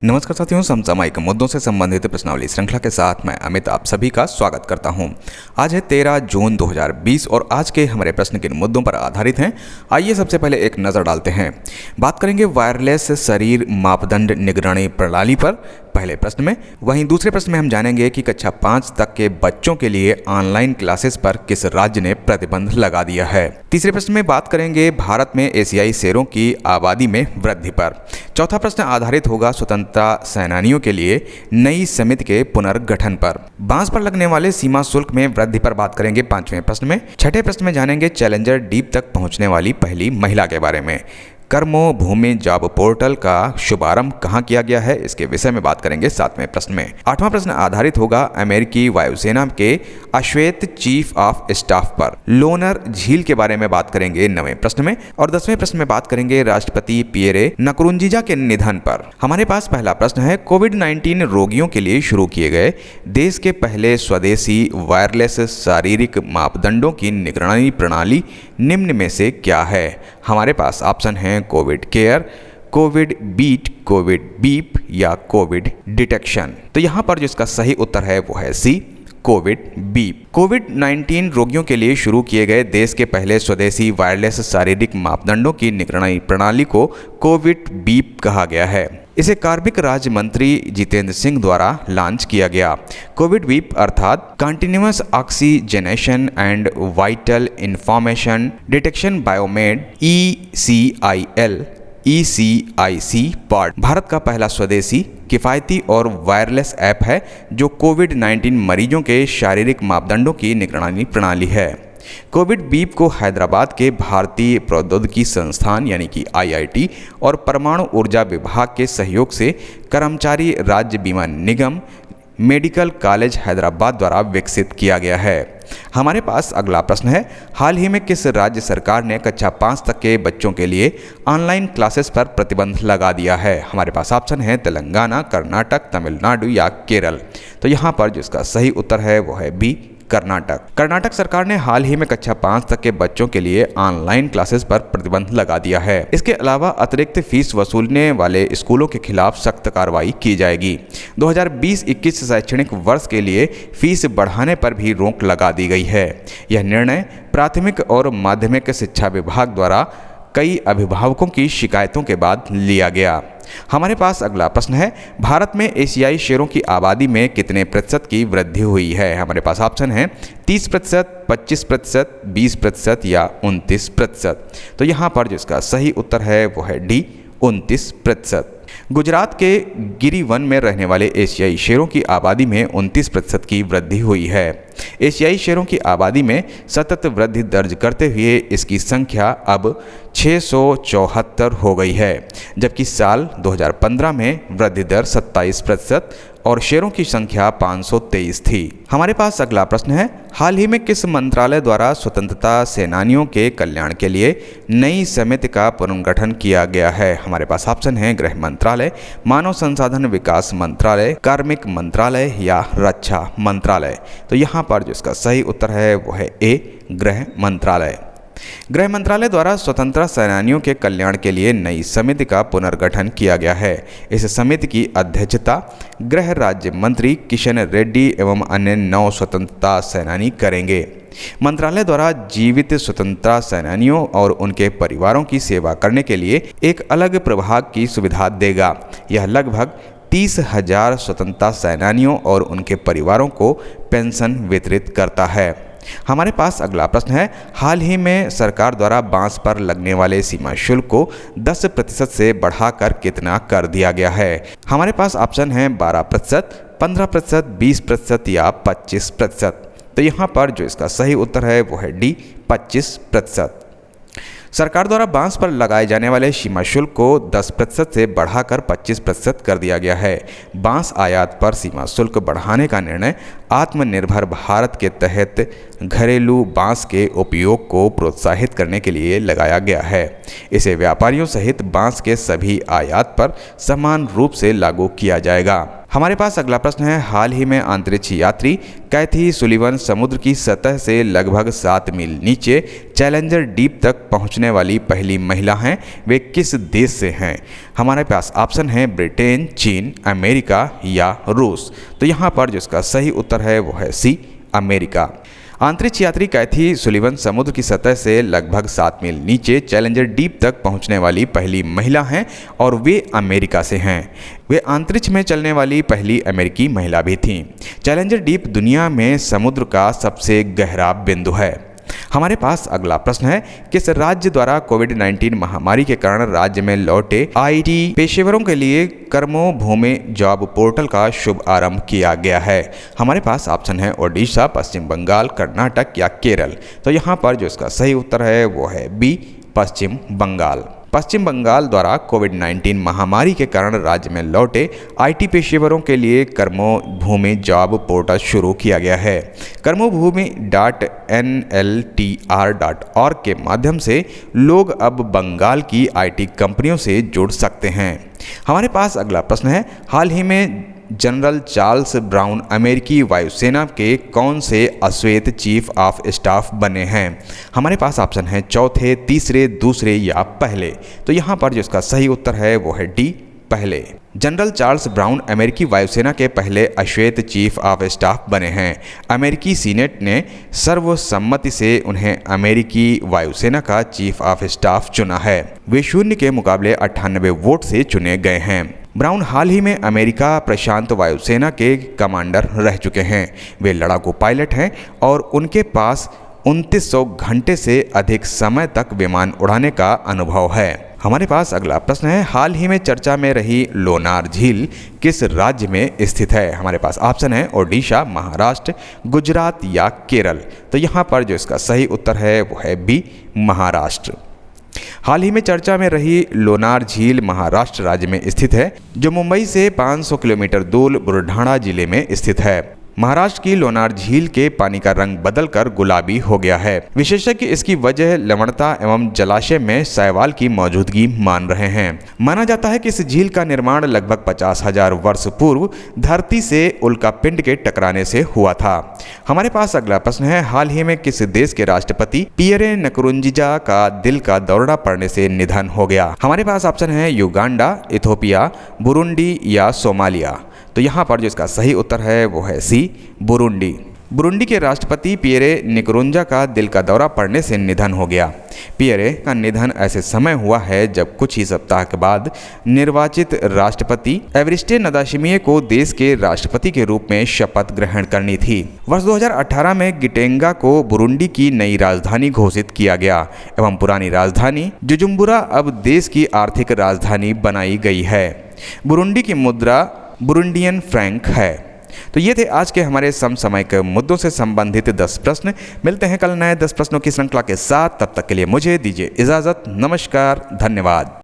नमस्कार साथियों, समसामयिक मुद्दों से संबंधित प्रश्नावली श्रृंखला के साथ मैं अमित आप सभी का स्वागत करता हूं। आज है 13 जून 2020 और आज के हमारे प्रश्न किन मुद्दों पर आधारित हैं, आइए सबसे पहले एक नज़र डालते हैं। बात करेंगे वायरलेस शरीर मापदंड निगरानी प्रणाली पर पहले प्रश्न में। वहीं दूसरे प्रश्न में हम जानेंगे कि कक्षा 5 तक के बच्चों के लिए ऑनलाइन क्लासेस पर किस राज्य ने प्रतिबंध लगा दिया है। तीसरे प्रश्न में बात करेंगे भारत में एशियाई शेरों की आबादी में वृद्धि पर। चौथा प्रश्न आधारित होगा स्वतंत्रता सेनानियों के लिए नई समिति के पुनर्गठन पर। बांस पर लगने वाले सीमा शुल्क में वृद्धि पर बात करेंगे पांचवें प्रश्न में। छठे प्रश्न में जानेंगे चैलेंजर डीप तक पहुंचने वाली पहली महिला के बारे में। कर्मो भूमि जॉब पोर्टल का शुभारंभ कहां किया गया है, इसके विषय में बात करेंगे सातवें प्रश्न में। आठवां प्रश्न आधारित होगा अमेरिकी वायुसेना के अश्वेत चीफ ऑफ स्टाफ पर। लोनर झील के बारे में बात करेंगे नवें प्रश्न में। और 10वें प्रश्न में बात करेंगे राष्ट्रपति पियरे नकुरुंजीजा के निधन पर। हमारे पास पहला प्रश्न है, कोविड-19 रोगियों के लिए शुरू किए गए देश के पहले स्वदेशी वायरलेस शारीरिक मापदंडों की निगरानी प्रणाली निम्न में से क्या है। हमारे पास ऑप्शन है Covid care, Covid beat, Covid beep या कोविड डिटेक्शन। तो यहाँ पर जिसका सही उत्तर है वो है सी, कोविड बीप। कोविड-19 रोगियों के लिए शुरू किए गए देश के पहले स्वदेशी वायरलेस शारीरिक मापदंडों की निगरानी प्रणाली को कोविड बीप कहा गया है। इसे कार्मिक राज्य मंत्री जितेंद्र सिंह द्वारा लॉन्च किया गया। कोविड बीप अर्थात continuous oxygenation and vital information detection Biomed ECIC part Bharat का पहला स्वदेशी किफ़ायती और वायरलेस ऐप है जो कोविड-19 मरीजों के शारीरिक मापदंडों की निगरानी प्रणाली है। कोविड बीप को हैदराबाद के भारतीय प्रौद्योगिकी संस्थान यानी कि IIT और परमाणु ऊर्जा विभाग के सहयोग से कर्मचारी राज्य बीमा निगम मेडिकल कॉलेज हैदराबाद द्वारा विकसित किया गया है। हमारे पास अगला प्रश्न है, हाल ही में किस राज्य सरकार ने कक्षा 5 तक के बच्चों के लिए ऑनलाइन क्लासेस पर प्रतिबंध लगा दिया है। हमारे पास ऑप्शन है तेलंगाना, कर्नाटक, तमिलनाडु या केरल। तो यहाँ पर जिसका सही उत्तर है वो है बी, कर्नाटक। कर्नाटक सरकार ने हाल ही में कक्षा 5 तक के बच्चों के लिए ऑनलाइन क्लासेस पर प्रतिबंध लगा दिया है। इसके अलावा अतिरिक्त फीस वसूलने वाले स्कूलों के खिलाफ सख्त कार्रवाई की जाएगी। 2020-21 शैक्षणिक वर्ष के लिए फीस बढ़ाने पर भी रोक लगा दी गई है। यह निर्णय प्राथमिक और माध्यमिक शिक्षा विभाग द्वारा कई अभिभावकों की शिकायतों के बाद लिया गया। हमारे पास अगला प्रश्न है, भारत में एशियाई शेरों की आबादी में कितने प्रतिशत की वृद्धि हुई है। हमारे पास ऑप्शन है 30%, 25%, 20% या 29%। तो यहाँ पर जिसका सही उत्तर है वो है डी, 29%। गुजरात के गिरिवन में रहने वाले एशियाई शेरों की आबादी में 29% की वृद्धि हुई है। एशियाई शेरों की आबादी में सतत वृद्धि दर्ज करते हुए इसकी संख्या अब 674 हो गई है, जबकि साल 2015 में वृद्धि दर 27% और शेरों की संख्या 523 थी। हमारे पास अगला प्रश्न है, हाल ही में किस मंत्रालय द्वारा स्वतंत्रता सेनानियों के कल्याण के लिए नई समिति का पुनर्गठन किया गया है। हमारे पास ऑप्शन है गृह मंत्रालय, मानव संसाधन विकास मंत्रालय, कार्मिक मंत्रालय या रक्षा मंत्रालय। तो यहाँ पर जिसका सही उत्तर है वो है ए, गृह मंत्रालय। गृह मंत्रालय द्वारा स्वतंत्रता सेनानियों के कल्याण के लिए नई समिति का पुनर्गठन किया गया है। इस समिति की अध्यक्षता गृह राज्य मंत्री किशन रेड्डी एवं अन्य 9 स्वतंत्रता सेनानी करेंगे। मंत्रालय द्वारा जीवित स्वतंत्रता सेनानियों और उनके परिवारों की सेवा करने के लिए एक अलग प्रभाग की सुविधा देगा। यह लगभग 30,000 स्वतंत्रता सेनानियों और उनके परिवारों को पेंशन वितरित करता है। हमारे पास अगला प्रश्न है, हाल ही में सरकार द्वारा बांस पर लगने वाले सीमा शुल्क को 10% से बढ़ाकर कितना कर दिया गया है। हमारे पास ऑप्शन है 12%, 15%, 20% या 25%। तो यहाँ पर जो इसका सही उत्तर है वो है डी, 25%। सरकार द्वारा बांस पर लगाए जाने वाले सीमा शुल्क को 10% से बढ़ाकर 25% कर दिया गया है। बांस आयात पर सीमा शुल्क बढ़ाने का निर्णय आत्मनिर्भर भारत के तहत घरेलू बांस के उपयोग को प्रोत्साहित करने के लिए लगाया गया है। इसे व्यापारियों सहित बांस के सभी आयात पर समान रूप से लागू किया जाएगा। हमारे पास अगला प्रश्न है, हाल ही में अंतरिक्ष यात्री कैथी सुलिवन समुद्र की सतह से लगभग 7 मील नीचे चैलेंजर डीप तक पहुंचने वाली पहली महिला हैं। वे किस देश से हैं? हमारे पास ऑप्शन है ब्रिटेन, चीन, अमेरिका या रूस। तो यहाँ पर जो इसका सही उत्तर है वो है सी, अमेरिका। अंतरिक्ष यात्री कैथी सुलिवन समुद्र की सतह से लगभग 7 मील नीचे चैलेंजर डीप तक पहुंचने वाली पहली महिला हैं और वे अमेरिका से हैं। वे अंतरिक्ष में चलने वाली पहली अमेरिकी महिला भी थीं। चैलेंजर डीप दुनिया में समुद्र का सबसे गहरा बिंदु है। हमारे पास अगला प्रश्न है, किस राज्य द्वारा कोविड-19 महामारी के कारण राज्य में लौटे आईटी पेशेवरों के लिए कर्मो भूमि जॉब पोर्टल का शुभ आरंभ किया गया है? हमारे पास ऑप्शन है ओडिशा, पश्चिम बंगाल, कर्नाटक या केरल। तो यहाँ पर जो इसका सही उत्तर है वो है बी, पश्चिम बंगाल। पश्चिम बंगाल द्वारा कोविड-19 महामारी के कारण राज्य में लौटे आईटी पेशेवरों के लिए कर्मभूमि जॉब पोर्टल शुरू किया गया है। कर्मभूमि.nltr.org के माध्यम से लोग अब बंगाल की आईटी कंपनियों से जुड़ सकते हैं। हमारे पास अगला प्रश्न है, हाल ही में जनरल चार्ल्स ब्राउन अमेरिकी वायुसेना के कौन से अश्वेत चीफ ऑफ स्टाफ बने हैं? हमारे पास ऑप्शन है चौथे, तीसरे, दूसरे या पहले। तो यहाँ पर जो इसका सही उत्तर है वो है डी, पहले। जनरल चार्ल्स ब्राउन अमेरिकी वायुसेना के पहले अश्वेत चीफ ऑफ स्टाफ बने हैं। अमेरिकी सीनेट ने सर्वसम्मति से उन्हें अमेरिकी वायुसेना का चीफ ऑफ स्टाफ चुना है। वे शून्य के मुकाबले 98 वोट से चुने गए हैं। ब्राउन हाल ही में अमेरिका प्रशांत वायुसेना के कमांडर रह चुके हैं। वे लड़ाकू पायलट हैं और उनके पास 2900 घंटे से अधिक समय तक विमान उड़ाने का अनुभव है। हमारे पास अगला प्रश्न है, हाल ही में चर्चा में रही लोनार झील किस राज्य में स्थित है? हमारे पास ऑप्शन है ओडिशा, महाराष्ट्र, गुजरात या केरल। तो यहाँ पर जो इसका सही उत्तर है वो है बी, महाराष्ट्र। हाल ही में चर्चा में रही लोनार झील महाराष्ट्र राज्य में स्थित है, जो मुंबई से 500 किलोमीटर दूर बुलढाणा जिले में स्थित है। महाराष्ट्र की लोनार झील के पानी का रंग बदलकर गुलाबी हो गया है। विशेषज्ञ इसकी वजह लवणता एवं जलाशय में शैवाल की मौजूदगी मान रहे हैं। माना जाता है कि इस झील का निर्माण लगभग 50,000 वर्ष पूर्व धरती से उल्कापिंड के टकराने से हुआ था। हमारे पास अगला प्रश्न है, हाल ही में किस देश के राष्ट्रपति पियरे नकुरुंजिजा का दिल का दौरा पड़ने से निधन हो गया? हमारे पास ऑप्शन है युगांडा, इथोपिया, बुरुंडी या सोमालिया। तो यहाँ पर जो इसका सही उत्तर है वो है सी, बुरुंडी। बुरुंडी के राष्ट्रपति पियरे निकुरुंजा का दिल का दौरा पड़ने से निधन हो गया। पियरे का निधन ऐसे समय हुआ है जब कुछ ही सप्ताह के बाद निर्वाचित राष्ट्रपति एवरिस्टे नदाशिमिये को देश के राष्ट्रपति के रूप में शपथ ग्रहण करनी थी। वर्ष 2018 में गिटेंगा को बुरुंडी की नई राजधानी घोषित किया गया एवं पुरानी राजधानी जुजुम्बुरा अब देश की आर्थिक राजधानी बनाई गई है। बुरुंडी की मुद्रा बुरुंडियन फ्रैंक है। तो ये थे आज के हमारे समसामयिक मुद्दों से संबंधित 10 प्रश्न। मिलते हैं कल नए 10 प्रश्नों की श्रृंखला के साथ। तब तक के लिए मुझे दीजिए इजाज़त। नमस्कार, धन्यवाद।